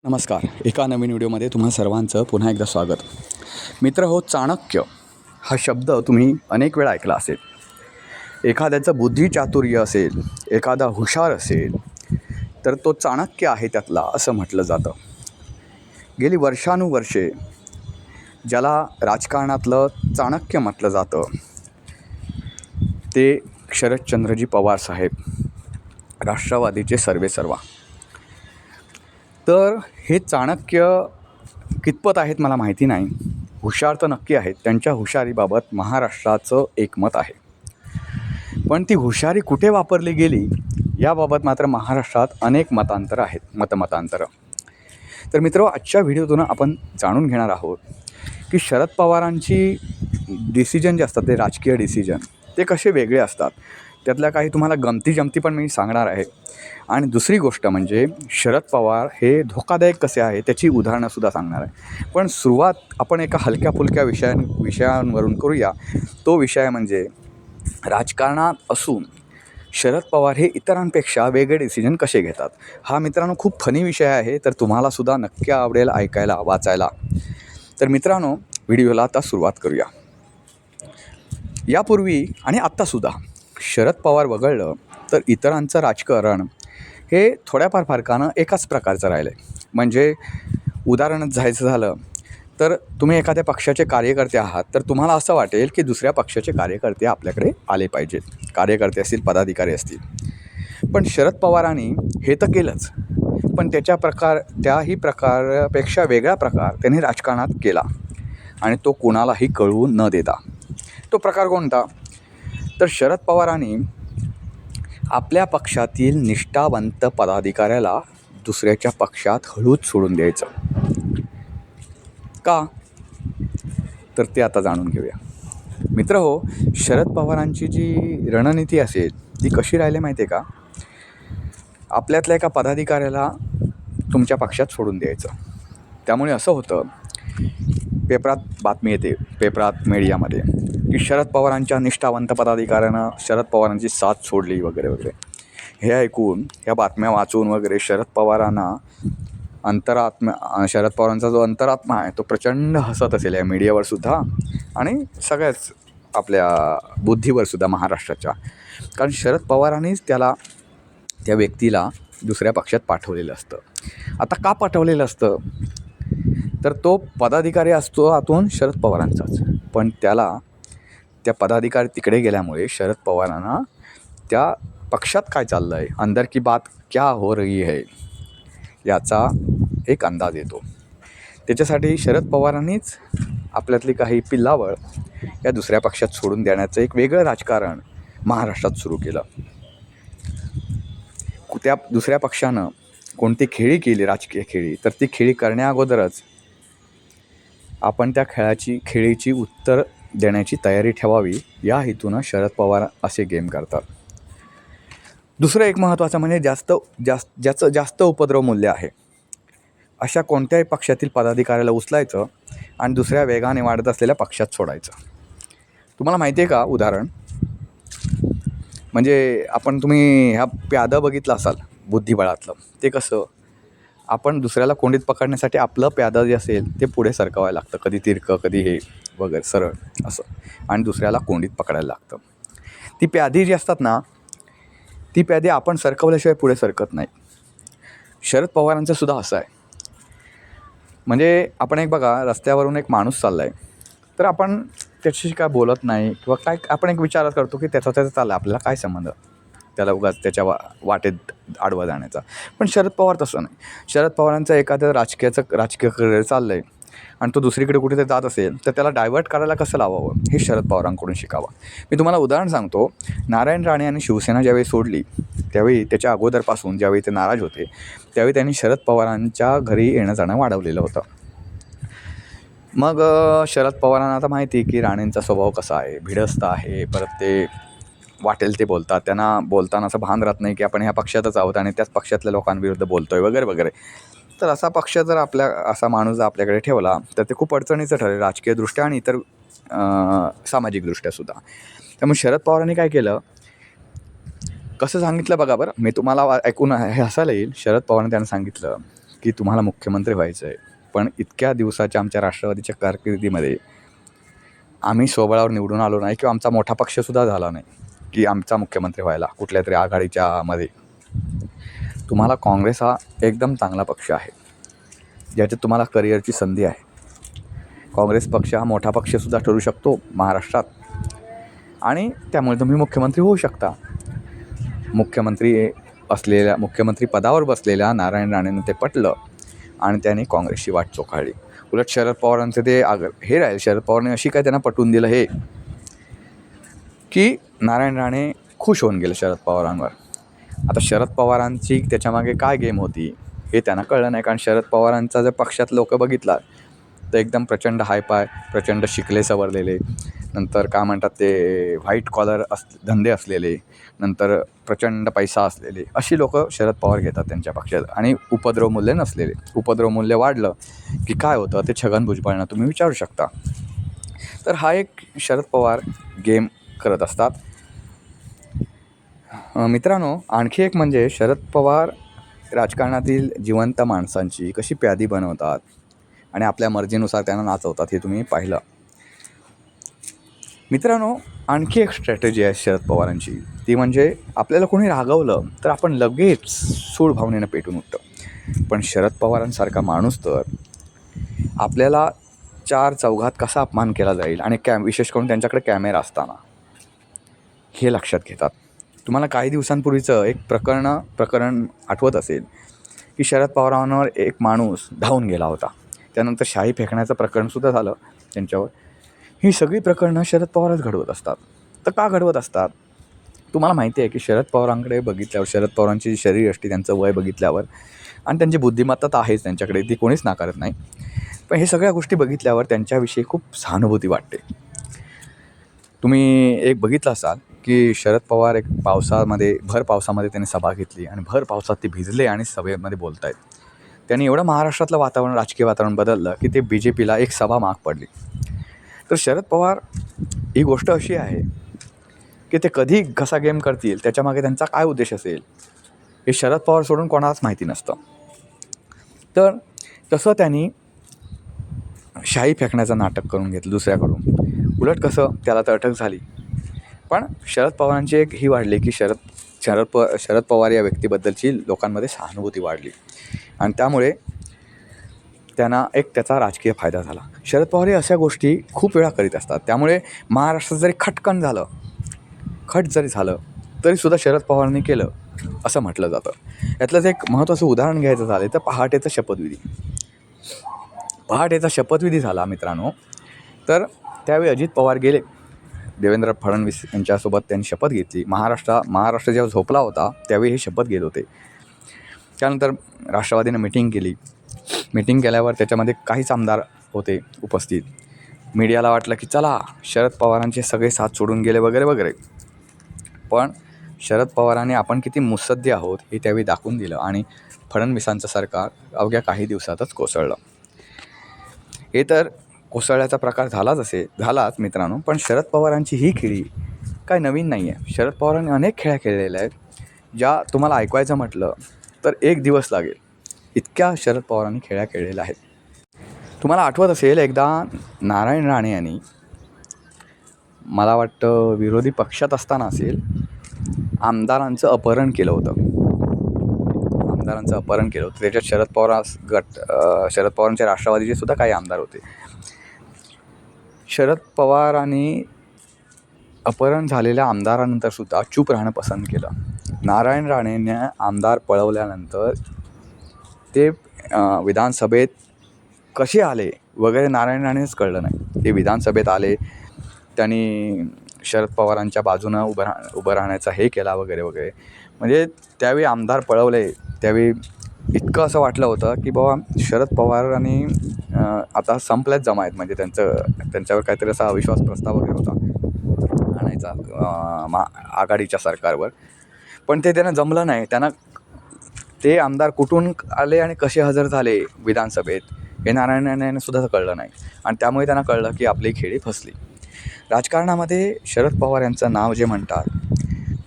नमस्कार. एका नवीन व्हिडिओमध्ये तुम्हा सर्वांचं पुन्हा एकदा स्वागत. मित्र हो, चाणक्य हा शब्द तुम्ही अनेक वेळा ऐकला असेल. एखाद्याचं बुद्धिचातुर्य असेल, एखादा हुशार असेल तर तो चाणक्य आहे त्यातला असं म्हटलं जातं. गेली वर्षानुवर्षे ज्याला राजकारणातलं चाणक्य म्हटलं जातं ते शरदचंद्रजी पवार साहेब, राष्ट्रवादीचे सर्वेसर्वा. तर हे चाणक्य कितपत आहेत मला माहिती नाही. हुशार तर नक्की आहेत. त्यांच्या हुशारीबाबत महाराष्ट्राचं एकमत आहे. पण ती हुशारी कुठे वापरली गेली याबाबत मात्र महाराष्ट्रात अनेक मतांतरं आहेत, मतमतांतरं. तर मित्र, आजच्या व्हिडिओतून आपण जाणून घेणार आहोत की शरद पवारांची डिसिजन जे असतात ते राजकीय डिसिजन ते कसे वेगळे असतात. त्यातल्या काही तुम्हाला गमती पण मी सांगणार आहे. आणि दुसरी गोष्ट म्हणजे शरद पवार हे धोकादायक कसे आहे त्याची उदाहरणंसुद्धा सांगणार आहे. पण सुरुवात आपण एका हलक्या फुलक्या विषयांवरून करूया. तो विषय म्हणजे राजकारणात असून शरद पवार हे इतरांपेक्षा वेगळे डिसिजन कसे घेतात. हा मित्रांनो खूप फनी विषय आहे, तर तुम्हालासुद्धा नक्की आवडेल ऐकायला, वाचायला. तर मित्रांनो, व्हिडिओला आता सुरुवात करूया. यापूर्वी आणि आत्तासुद्धा शरद पवार वगळलं तर इतरांचं राजकारण हे थोड्याफार फरकानं एकाच प्रकारचं राहिलं आहे. म्हणजे उदाहरणच जायचं झालं तर तुम्ही एखाद्या पक्षाचे कार्यकर्ते आहात तर तुम्हाला असं वाटेल की दुसऱ्या पक्षाचे कार्यकर्ते आपल्याकडे आले पाहिजेत. कार्यकर्ते असतील, पदाधिकारी असतील. पण शरद पवारांनी हे तर केलंच, पण त्याही प्रकारापेक्षा वेगळा प्रकार त्यांनी राजकारणात केला आणि तो कोणालाही कळवू न देता. तो प्रकार कोणता? तर शरद पवारांनी आपल्या पक्षातील निष्ठावंत पदाधिकाऱ्याला दुसऱ्याच्या पक्षात हळूच सोडून द्यायचं. का? तर ते आता जाणून घेऊया. मित्र हो, शरद पवारांची जी रणनीती असेल ती कशी राहिली माहिती आहे का? आपल्यातल्या एका पदाधिकाऱ्याला तुमच्या पक्षात सोडून द्यायचं. त्यामुळे असं होतं, पेपरात बातमी येते, पेपरात मीडियामध्ये की शरद पवारांच्या निष्ठावंत पदाधिकाऱ्यानं शरद पवारांची साथ सोडली वगैरे वगैरे. हे ऐकून, ह्या बातम्या वाचून वगैरे शरद पवारांचा जो अंतरात्मा आहे तो प्रचंड हसत असेल या मीडियावर सुद्धा आणि सगळ्याच आपल्या बुद्धीवर सुद्धा महाराष्ट्राच्या. कारण शरद पवारांनीच त्या व्यक्तीला दुसऱ्या पक्षात पाठवलेलं असतं. आता का पाठवलेलं असतं? तर तो पदाधिकारी असतो आतून शरद पवारांचाच, पण त्या पदाधिकारी तिकडे गेल्यामुळे शरद पवारांना त्या पक्षात काय चाललं आहे, अंदर की बात क्या हो रही है याचा एक अंदाज येतो. त्याच्यासाठी शरद पवारांनीच आपल्यातली काही पिल्लावळ या दुसऱ्या पक्षात सोडून देण्याचं एक वेगळं राजकारण महाराष्ट्रात सुरू केलं. त्या दुसऱ्या पक्षानं कोणती खेळी केली, राजकीय खेळी, तर ती खेळी करण्याअगोदरच आपण त्या खेळीची उत्तर देण्याची तयारी ठेवावी या हेतूनं शरद पवार असे गेम करतात. दुसरं एक महत्त्वाचं म्हणजे ज्याचं जास्त उपद्रव मूल्य आहे अशा कोणत्याही पक्षातील पदाधिकाऱ्याला उचलायचं आणि दुसऱ्या वेगाने वाढत असलेल्या पक्षात सोडायचं. तुम्हाला माहिती आहे का उदाहरण? म्हणजे तुम्ही ह्या प्यादं बघितलं असाल बुद्धिबळातलं. ते कसं, आपण दुसऱ्याला कोंडीत पकडण्यासाठी आपलं प्यादं जे असेल ते पुढे सरकवायला लागतं, कधी तिरकं कधी हे वगैरे सरळ असं, आणि दुसऱ्याला कोंडीत पकडायला लागतं. ती प्यादी जी असतात ना, ती प्यादी आपण सरकवल्याशिवाय पुढे सरकत नाही. शरद पवारांचं सुद्धा असं आहे. म्हणजे आपण एक बघा, रस्त्यावरून एक माणूस चालला आहे तर आपण त्याच्याशी काय बोलत नाही किंवा काय, आपण एक विचार करतो की त्याचा चालला, आपल्याला काय संबंध त्याला उगाच त्याच्या वाटेत आडवा जाण्याचा. पण शरद पवार तसं नाही. शरद पवारांचं एखादं राजकीय करिअर चाललं आहे आणि तो दुसरीकडे कुठे जात असेल तर त्याला डायव्हर्ट करायला कसं लावावं हे शरद पवारांकडून शिकावं. मी तुम्हाला उदाहरण सांगतो. नारायण राणे यांनी शिवसेना ज्यावेळी सोडली त्यावेळी, त्याच्या अगोदरपासून ज्यावेळी ते नाराज होते त्यावेळी त्यांनी शरद पवारांच्या घरी येणं जाणं वाढवलेलं होतं. मग शरद पवारांना आता माहिती आहे की राणेंचा स्वभाव कसा आहे, भिडस्त आहे, परत ते वाटेल ते बोलतात. त्यांना बोलताना असं भान राहत नाही की आपण ह्या पक्षातच आहोत आणि त्याच पक्षातल्या लोकांविरुद्ध बोलतोय वगैरे वगैरे. तर असा पक्ष जर असा माणूस जर आपल्याकडे ठेवला तर ते खूप अडचणीचं ठरेल राजकीयदृष्ट्या आणि इतर सामाजिकदृष्ट्या सुद्धा. त्यामुळे शरद पवारांनी काय केलं, कसं सांगितलं बघा बरं, मी तुम्हाला ऐकून हे हसायला येईल. शरद पवारांनी त्यांना सांगितलं की तुम्हाला मुख्यमंत्री व्हायचं आहे, पण इतक्या दिवसाच्या आमच्या राष्ट्रवादीच्या कारकिर्दीमध्ये आम्ही स्वबळावर निवडून आलो नाही किंवा आमचा मोठा पक्षसुद्धा झाला नाही की आमचा मुख्यमंत्री व्हायला कुठल्या तरी आघाडीच्या मध्ये. तुम्हाला काँग्रेस हा एकदम चांगला पक्ष आहे, ज्याच्यात तुम्हाला करिअरची संधी आहे. काँग्रेस पक्ष हा मोठा पक्षसुद्धा ठरू शकतो महाराष्ट्रात आणि त्यामुळे तुम्ही मुख्यमंत्री होऊ शकता. मुख्यमंत्री पदावर बसलेल्या नारायण राणेंना ते पटलं आणि त्यांनी काँग्रेसची वाट चोखाळली. उलट शरद पवारांचे ते हे राहील, शरद पवारांनी अशी काय त्यांना पटवून दिलं हे की नारायण राणे खुश होऊन गेले शरद पवारांवर. आता शरद पवारांची त्याच्यामागे काय गेम होती हे त्यांना कळलं नाही, कारण शरद पवारांचा जर पक्षात लोक बघितला तर एकदम प्रचंड हायपाय, प्रचंड शिकले सवरलेले, नंतर काय म्हणतात ते व्हाईट कॉलर धंदे असलेले, नंतर प्रचंड पैसा असलेले अशी लोक शरद पवार घेतात त्यांच्या पक्षात. आणि उपद्रव मूल्य नसलेले. उपद्रव मूल्य वाढलं की काय होतं ते छगन भुजबळांना तुम्ही विचारू शकता. तर हा एक शरद पवार गेम करत असतात. मित्रांनो, आणखी एक म्हणजे शरद पवार राजकारणातील जिवंत माणसांची कशी प्यादी बनवतात आणि आपल्या मर्जीनुसार त्यांना नाचवतात हे तुम्ही पाहिलं. मित्रांनो, आणखी एक स्ट्रॅटेजी आहे शरद पवारांची, ती म्हणजे आपल्याला कोणी रागवलं तर आपण लगेच सूड भावनेनं पेटून उठतो. पण शरद पवारांसारखा माणूस तर आपल्याला चार चौघात कसा अपमान केला जाईल आणि विशेष करून त्यांच्याकडे कॅमेरा असताना हे लक्षात घेतात. तुम्हाला काही दिवसांपूर्वीचं एक प्रकरण आठवत असेल की शरद पवारांवर एक माणूस धावून गेला होता. त्यानंतर शाई फेकण्याचं प्रकरणसुद्धा झालं त्यांच्यावर. ही सगळी प्रकरणं शरद पवारच घडवत असतात. तर का घडवत असतात? तुम्हाला माहिती आहे की शरद पवारांकडे बघितल्यावर, शरद पवारांची शरीरयष्टी, त्यांचं वय बघितल्यावर आणि त्यांची बुद्धिमत्ता तर आहेच त्यांच्याकडे, ती कोणीच नाकारत नाही, पण हे सगळ्या गोष्टी बघितल्यावर त्यांच्याविषयी खूप सहानुभूती वाटते. तुम्ही एक बघितलं असाल की शरद पवार एक भर पावसामध्ये त्यांनी सभा घेतली आणि भर पावसात ते भिजले आणि सभेमध्ये बोलत आहेत. त्यांनी एवढं महाराष्ट्रातलं राजकीय वातावरण बदललं की ते BJPला एक सभा माग पडली. तर शरद पवार ही गोष्ट अशी आहे की ते कधी कसा गेम करतील, त्याच्यामागे त्यांचा काय उद्देश असेल हे शरद पवार सोडून कोणालाच माहिती नसतं. तर तसं त्यांनी शाई फेकण्याचं नाटक करून घेतलं दुसऱ्याकडून. उलट कसं, त्याला तर अटक झाली, पण शरद पवारांची एक ही वाढली की शरद पवार या व्यक्तीबद्दलची लोकांमध्ये सहानुभूती वाढली आणि त्यामुळे त्यांना एक त्याचा राजकीय फायदा झाला. शरद पवार हे अशा गोष्टी खूप वेळा करीत असतात. त्यामुळे महाराष्ट्रात जरी खट जरी झालं तरीसुद्धा शरद पवारांनी केलं असं म्हटलं जातं. यातलंच एक महत्त्वाचं उदाहरण घ्यायचं झालं तर पहाटेचा शपथविधी झाला मित्रांनो. तर त्यावेळी अजित पवार गेले, देवेंद्र फडणवीस यांच्यासोबत त्यांनी शपथ घेतली. महाराष्ट्र जेव्हा झोपला होता त्यावेळी हे शपथ घेत होते. त्यानंतर राष्ट्रवादीनं मिटिंग केल्यावर त्याच्यामध्ये काहीच आमदार होते उपस्थित. मीडियाला वाटलं की चला शरद पवारांचे सगळे साथ सोडून गेले वगैरे वगैरे, पण शरद पवारांनी आपण किती मुत्सद्दी आहोत हे त्यावेळी दाखवून दिलं आणि फडणवीसांचं सरकार अवघ्या काही दिवसातच कोसळलं. हे तर कोसळल्याचा प्रकार झालाच मित्रांनो, पण शरद पवारांची ही खेळी काय नवीन नाही आहे. शरद पवारांनी अनेक खेळ्या खेळलेल्या आहेत, ज्या तुम्हाला ऐकवायचं म्हटलं तर एक दिवस लागेल, इतक्या शरद पवारांनी खेळ्या खेळलेल्या आहेत. तुम्हाला आठवत असेल एकदा नारायण राणे यांनी, मला वाटतं विरोधी पक्षात असताना असेल, आमदारांचं अपहरण केलं होतं. त्याच्यात शरद पवारांच्या राष्ट्रवादीचे सुद्धा काही आमदार होते. शरद पवारांनी अपहरण झालेल्या आमदारानंतर सुद्धा चूप राहणं पसंत केलं. नारायण राणेंनी आमदार पळवल्यानंतर ते विधानसभेत कसे आले वगैरे नारायण राणेंच कळलं नाही. ते विधानसभेत आले, त्यांनी शरद पवारांच्या बाजूनं उभं राहण्याचा हे केला वगैरे वगैरे. म्हणजे त्यावेळी आमदार पळवले, त्यावेळी इतकं असं वाटलं होतं की बाबा शरद पवारांनी आता संपल्याच जमा आहेत, म्हणजे त्यांच्यावर काहीतरी असा अविश्वास प्रस्ताव वगैरे होता आणायचा आघाडीच्या सरकारवर, पण ते त्यांना जमलं नाही. ते आमदार कुठून आले आणि कसे हजर झाले विधानसभेत हे नारायण राणेंना सुद्धा कळलं नाही आणि त्यामुळे त्यांना कळलं की आपली खेळी फसली. राजकारणामध्ये शरद पवार यांचं नाव जे म्हणतात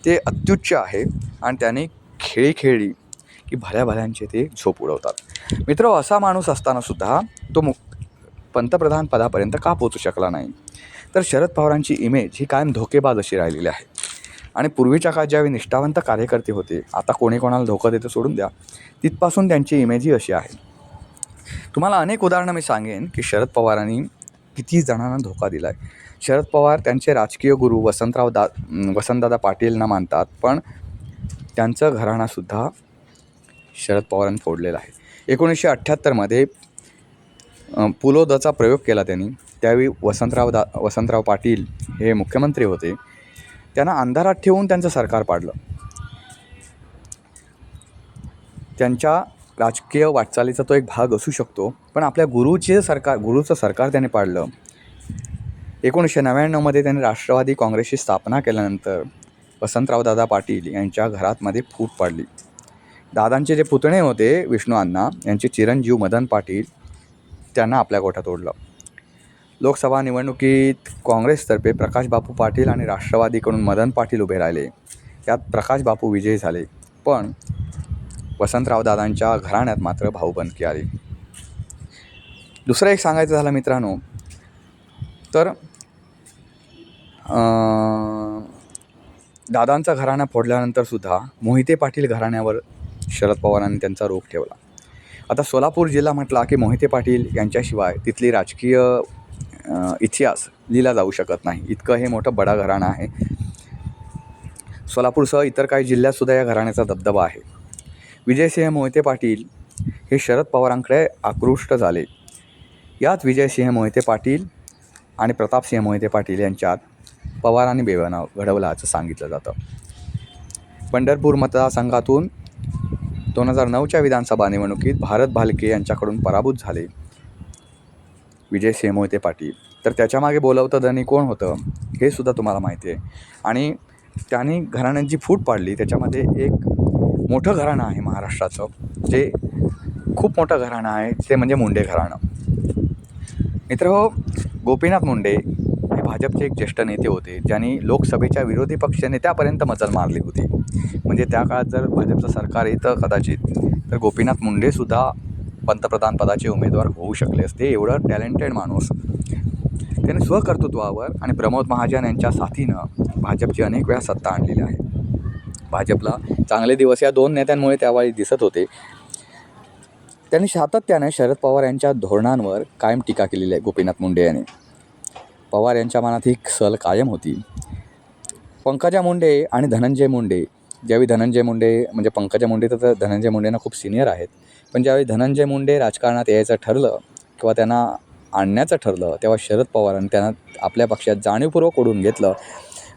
ते अत्युच्च आहे आणि त्यांनी खेळी खेळली की भल्या भल्यांचे ते झोप उडवतात. मित्र, असा माणूस असतानासुद्धा तो पंतप्रधान पदापर्यंत का पोचू शकला नाही? तर शरद पवारांची इमेज ही कायम धोकेबाज अशी राहिलेली आहे. आणि पूर्वीच्या काळात ज्यावेळी निष्ठावंत कार्यकर्ते होते, आता कोणी कोणाला धोका देतं सोडून द्या, तिथपासून त्यांची इमेज ही अशी आहे. तुम्हाला अनेक उदाहरणं मी सांगेन की शरद पवारांनी किती जणांना धोका दिला आहे. शरद पवार त्यांचे राजकीय गुरु वसंतदादा पाटीलना मानतात, पण त्यांचं घराणासुद्धा शरद पवारांनी फोडलेलं आहे. 1978मध्ये पुलोदचा प्रयोग केला त्यांनी. त्यावेळी वसंतराव पाटील हे मुख्यमंत्री होते. त्यांना अंधारात ठेवून त्यांचं सरकार पाडलं. त्यांच्या राजकीय वाटचालीचा तो एक भाग असू शकतो, पण आपल्या गुरुचं सरकार त्याने पाडलं. 1999मध्ये त्यांनी राष्ट्रवादी काँग्रेसची स्थापना केल्यानंतर वसंतरावदादा पाटील यांच्या घरामध्ये फूट पाडली. दादांचे जे पुतणे होते विष्णू अण्णा यांचे चिरंजीव मदन पाटील, त्यांना आपल्या गोठ्यात ओढलं. लोकसभा निवडणुकीत काँग्रेसतर्फे प्रकाश बापू पाटील आणि राष्ट्रवादीकडून मदन पाटील उभे राहिले. यात प्रकाश बापू विजयी झाले, पण वसंतरावदादांच्या घराण्यात मात्र भाऊबंदकी आली. दुसरं एक सांगायचं झालं मित्रांनो, तर दादांचा घराणा फोडल्यानंतरसुद्धा मोहिते पाटील घराण्यावर शरद पवारांनी त्यांचा रोख ठेवला. आता सोलापूर जिल्हा म्हटला की मोहिते पाटील यांच्याशिवाय तिथली राजकीय इतिहास लिहिला जाऊ शकत नाही, इतकं हे मोठं बडा घराणं आहे. सोलापूरसह इतर काही जिल्ह्यातसुद्धा या घराण्याचा दबदबा आहे. विजयसिंह मोहिते पाटील हे शरद पवारांकडे आकृष्ट झाले. यात विजयसिंह मोहिते पाटील आणि प्रतापसिंह मोहिते पाटील यांच्यात पवारांनी बेबनाव घडवला असं सांगितलं जातं. पंढरपूर मतदारसंघातून 2009च्या विधानसभा निवडणुकीत भारत भालके यांच्याकडून पराभूत झाले विजयसिंह मोहिते पाटील. तर त्याच्यामागे बोलवतं धनी कोण होतं हे सुद्धा तुम्हाला माहिती आहे. आणि त्यांनी घराण्यांची फूट पाडली. त्याच्यामध्ये एक मोठं घराणं आहे महाराष्ट्राचं, जे खूप मोठं घराणं आहे, ते म्हणजे मुंडे घराणं. मित्रहो, गोपीनाथ मुंडे हे भाजपचे एक ज्येष्ठ नेते होते, ज्यांनी लोकसभेच्या विरोधी पक्ष नेत्यापर्यंत मजल मारली होती. म्हणजे त्या काळात जर भाजपचं सरकार येतं कदाचित, तर गोपीनाथ मुंडेसुद्धा पंतप्रधान पदाचे उमेदवार होऊ शकले असते. एवढं टॅलेंटेड माणूस. त्याने स्वकर्तृत्वावर आणि प्रमोद महाजन यांच्या साथीनं भाजपची अनेक वेळा सत्ता आणलेली आहे. भाजपला चांगले दिवस या दोन नेत्यांमुळे त्यावेळी दिसत होते. त्यांनी सातत्याने शरद पवार यांच्या धोरणांवर कायम टीका केलेली आहे. गोपीनाथ मुंडे यांनी, पवार यांच्या मनात ही सल कायम होती. पंकजा मुंडे आणि धनंजय मुंडे, ज्यावेळी धनंजय मुंडे म्हणजे पंकजा मुंडे तर धनंजय मुंडेंना खूप सिनियर आहेत, पण ज्यावेळी धनंजय मुंडे राजकारणात यायचं ठरलं किंवा त्यांना आणण्याचं ठरलं, तेव्हा शरद पवारांनी त्यांना आपल्या पक्षात जाणीवपूर्वक ओढून घेतलं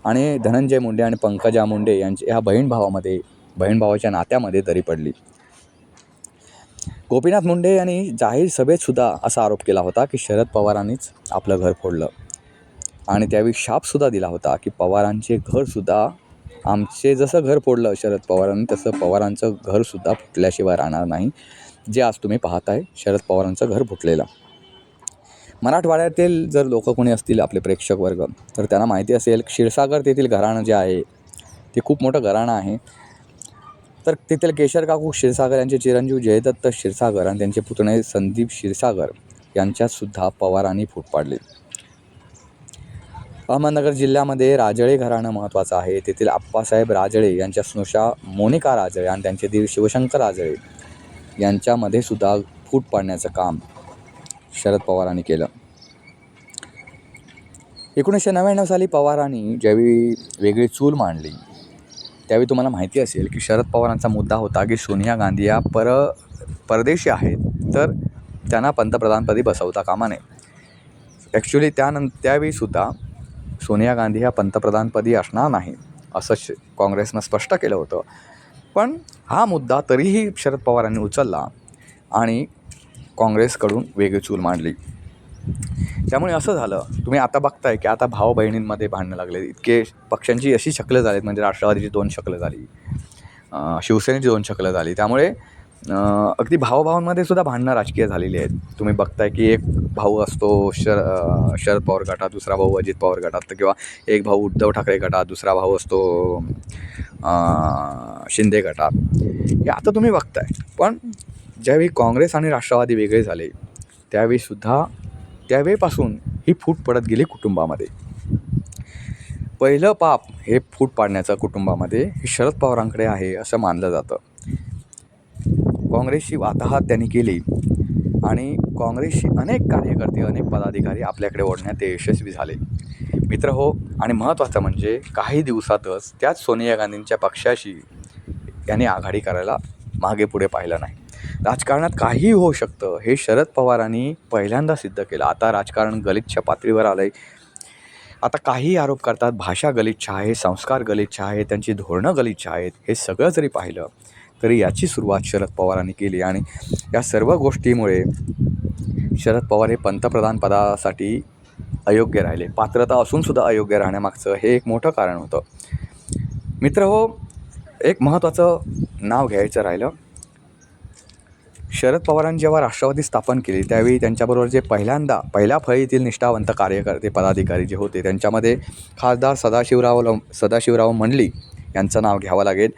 आणि धनंजय मुंडे आणि पंकजा मुंडे यांच्या ह्या बहीण भावाच्या नात्यामध्ये दरी पडली. गोपीनाथ मुंडे यांनी जाहीर सभेतसुद्धा असा आरोप केला होता की शरद पवारांनीच आपलं घर फोडलं आणि त्यावेळी शापसुद्धा दिला होता की पवारांचे घरसुद्धा, आमचे जसं घर फोडलं शरद पवारांनी, तसं पवारांचं घरसुद्धा फुटल्याशिवाय राहणार नाही. जे आज तुम्ही पाहताय शरद पवारांचं घर फुटलेलं. मराठवाड्यातील जर लोक कोणी असतील आपले प्रेक्षक वर्ग, तर त्यांना माहिती असेल क्षीरसागर तेथील घराणं जे आहे ते खूप मोठं घराणं आहे. तर तेथील केशर काकू क्षीरसागर यांचे चिरंजीव जयदत्त क्षीरसागर आणि त्यांचे पुतणे संदीप क्षीरसागर यांच्यातसुद्धा पवारांनी फूट पाडली. अहमदनगर जिल्ह्यामध्ये राजळे घराणं महत्त्वाचं आहे. तेथील आप्पासाहेब राजळे यांच्या स्नुषा मोनिका राजळे आणि त्यांचे दीर शिवशंकर राजळे यांच्यामध्ये सुद्धा फूट पाडण्याचं काम शरद पवारांनी केलं. 1999 साली पवारांनी ज्यावेळी वेगळी चूल मांडली, त्यावेळी तुम्हाला माहिती असेल की शरद पवारांचा मुद्दा होता की सोनिया गांधी या परदेशी आहेत, तर त्यांना पंतप्रधानपदी बसवता कामा नये. ॲक्च्युली त्यावेळीसुद्धा सोनिया गांधी ह्या पंतप्रधानपदी असणार नाही असं काँग्रेसनं स्पष्ट केलं होतं. पण हा मुद्दा तरीही शरद पवारांनी उचलला आणि काँग्रेसकडून वेगळी चूल मांडली. त्यामुळे असं झालं, तुम्ही आता बघताय की आता भाऊ बहिणींमध्ये भांडणं लागले. इतके पक्षांची अशी शकलं झालीत, म्हणजे राष्ट्रवादीची 2 शकलं झाली, शिवसेनेची 2 शकलं झाली. त्यामुळे अगदी भावाभावांमध्ये सुद्धा भांडणं राजकीय झालेली आहेत. तुम्ही बघताय की एक भाऊ असतो शरद पवार गटात, दुसरा भाऊ अजित पवार गटात, किंवा एक भाऊ उद्धव ठाकरे गटात, दुसरा भाऊ असतो शिंदे गटात. हे आता तुम्ही बघताय. पण ज्यावेळी काँग्रेस आणि राष्ट्रवादी वेगळे झाले त्यावेळीपासून ही फूट पडत गेली कुटुंबामध्ये. पहिलं पाप हे फूट पाडण्याचं कुटुंबामध्ये हे शरद पवारांकडे आहे असं मानलं जातं. काँग्रेसची वाताहत त्यांनी केली आणि काँग्रेसची अनेक कार्यकर्ते, अनेक पदाधिकारी आपल्याकडे ओढण्यात ते यशस्वी झाले. मित्र हो, आणि महत्त्वाचं म्हणजे काही दिवसातच त्याच सोनिया गांधींच्या पक्षाशी यांनी आघाडी करायला मागे पुढे पाहिलं नाही. राजकारणात काहीही होऊ शकतं हे शरद पवारांनी पहिल्यांदा सिद्ध केलं. आता राजकारण गलिच्छ पातळीवर आलं आहे. आता काही आरोप करतात भाषा गलिच्छ आहे, संस्कार गलिच्छ आहे, त्यांची धोरणं गलिच्छ आहेत. हे सगळं जरी पाहिलं तरी याची सुरुवात शरद पवारांनी केली आणि या सर्व गोष्टीमुळे शरद पवार हे पंतप्रधान पदासाठी अयोग्य राहिले. पात्रता असूनसुद्धा अयोग्य राहण्यामागचं हे एक मोठं कारण होतं. मित्र हो, एक महत्त्वाचं नाव घ्यायचं राहिलं. शरद पवारांनी जेव्हा राष्ट्रवादी स्थापन केली त्यावेळी त्यांच्याबरोबर जे पहिल्या फळीतील निष्ठावंत कार्यकर्ते, पदाधिकारी जे होते त्यांच्यामध्ये खासदार सदाशिवराव मंडलिक यांचं नाव घ्यावं लागेल.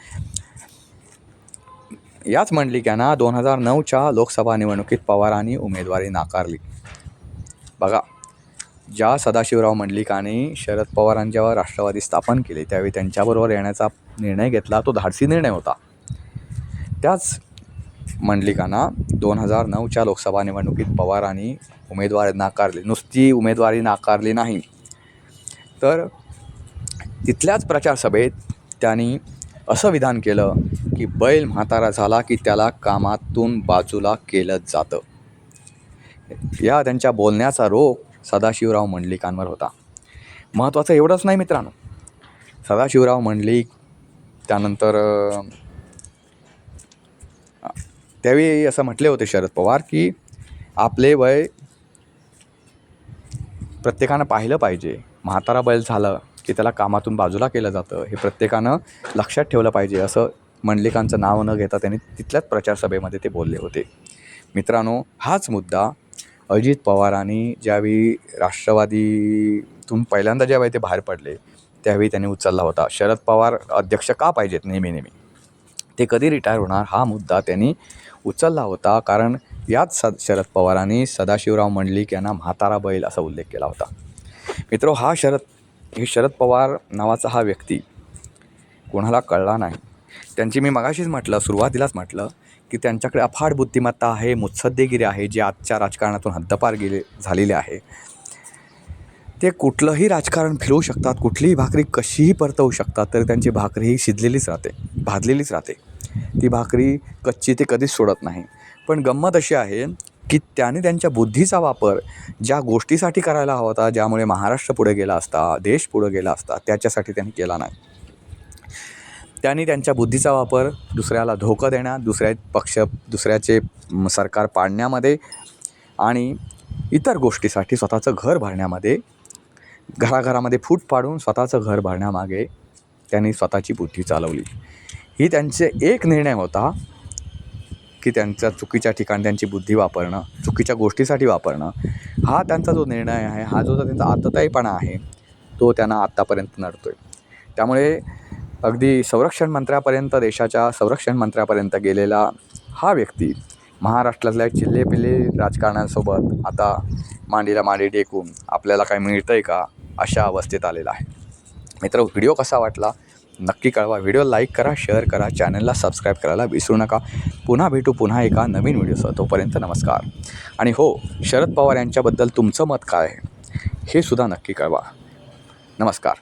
याच मंडलिक यांना 2009च्या लोकसभा निवडणुकीत पवारांनी उमेदवारी नाकारली. बघा, ज्या सदाशिवराव मंडलिकांनी शरद पवारांनी जेव्हा राष्ट्रवादी स्थापन केले त्यावेळी त्यांच्याबरोबर येण्याचा निर्णय घेतला, तो धाडसी निर्णय होता. त्याच मंडलिकांना 2009च्या लोकसभा निवडणुकीत पवारांनी उमेदवारी नाकारली. नुसती उमेदवारी नाकारली नाही तर तिथल्याच प्रचार सभेत त्यांनी असं विधान केलं की बैल म्हातारा झाला की त्याला कामातून बाजूला केलंच जातं. या त्यांच्या बोलण्याचा रोग सदाशिवराव मंडलिकांवर होता. महत्त्वाचं एवढंच नाही मित्रांनो, सदाशिवराव मंडलिक त्यानंतर त्यावेळी असं म्हटले होते शरद पवार की आपले वय प्रत्येकानं पाहिलं पाहिजे. म्हातारा बैल झालं की त्याला कामातून बाजूला केलं जातं, हे प्रत्येकानं लक्षात ठेवलं पाहिजे, असं मंडलिकांचं नाव न घेता त्यांनी तिथल्याच प्रचारसभेमध्ये ते बोलले होते. मित्रांनो, हाच मुद्दा अजित पवारांनी ज्यावेळी राष्ट्रवादीतून पहिल्यांदा ज्यावेळी ते बाहेर पडले त्यावेळी त्यांनी उचलला होता. शरद पवार अध्यक्ष का पाहिजेत नेहमी, ते कधी रिटायर होणार हा मुद्दा त्यांनी उचलला होता. कारण याच शरद पवारांनी सदाशिवराव मंडलिक यांना म्हातारा बैल असा उल्लेख केला होता. मित्रो, हे शरद पवार नावाचा हा व्यक्ती कोणाला कळला नाही. त्यांची मी मगाशीच म्हटलं, सुरुवातीलाच म्हटलं की त्यांच्याकडे अफाट बुद्धिमत्ता आहे, मुत्सद्देगिरी आहे, जे आजच्या राजकारणातून हद्दपार झालेले आहे. ते कुठलंही राजकारण फिरवू शकतात, कुठलीही भाकरी कशीही परतवू शकतात, तर त्यांची भाकरी ही शिजलेलीच राहते, भाजलेलीच राहते. ती भाकरी कच्ची ते कधीच सोडत नाही. पण गंमत अशी आहे की त्याने त्यांच्या बुद्धीचा वापर ज्या गोष्टीसाठी करायला हवा होता, ज्यामुळे महाराष्ट्र पुढे गेला असता, देश पुढे गेला असता, त्याच्यासाठी त्यांनी केला नाही. त्यांनी त्यांच्या बुद्धीचा वापर दुसऱ्याला धोका देण्यात, दुसऱ्याचे सरकार पाडण्यामध्ये आणि इतर गोष्टीसाठी स्वतःचं घर भरण्यामध्ये, घराघरामध्ये फूट पाडून स्वतःचं घर भरण्यामागे त्यांनी स्वतःची बुद्धी चालवली. ही त्यांचे एक निर्णय होता की त्यांच्या चुकीच्या ठिकाणी त्यांची बुद्धी वापरणं, चुकीच्या गोष्टीसाठी वापरणं, हा त्यांचा जो निर्णय आहे, हा जो त्यांचा आतताईपणा आहे, तो त्यांना आत्तापर्यंत नडतोय. त्यामुळे अगदी संरक्षण मंत्र्यापर्यंत, देशाच्या संरक्षण मंत्र्यापर्यंत गेलेला हा व्यक्ती महाराष्ट्रातल्या चिल्लेपिल्ले राजकारणासोबत आता मांडीला मांडी टेकून आपल्याला काय मिळतं आहे का अशा अवस्थेत आलेला आहे. मित्र, व्हिडिओ कसा वाटला नक्की कळवा. व्हिडिओ लाईक करा, शेअर करा, चॅनलला सबस्क्राईब करायला विसरू नका. पुन्हा भेटू पुन्हा एका नवीन व्हिडिओसह. तोपर्यंत नमस्कार. आणि हो, शरद पवार यांच्याबद्दल तुमचं मत काय आहे हे सुद्धा नक्की कळवा. नमस्कार.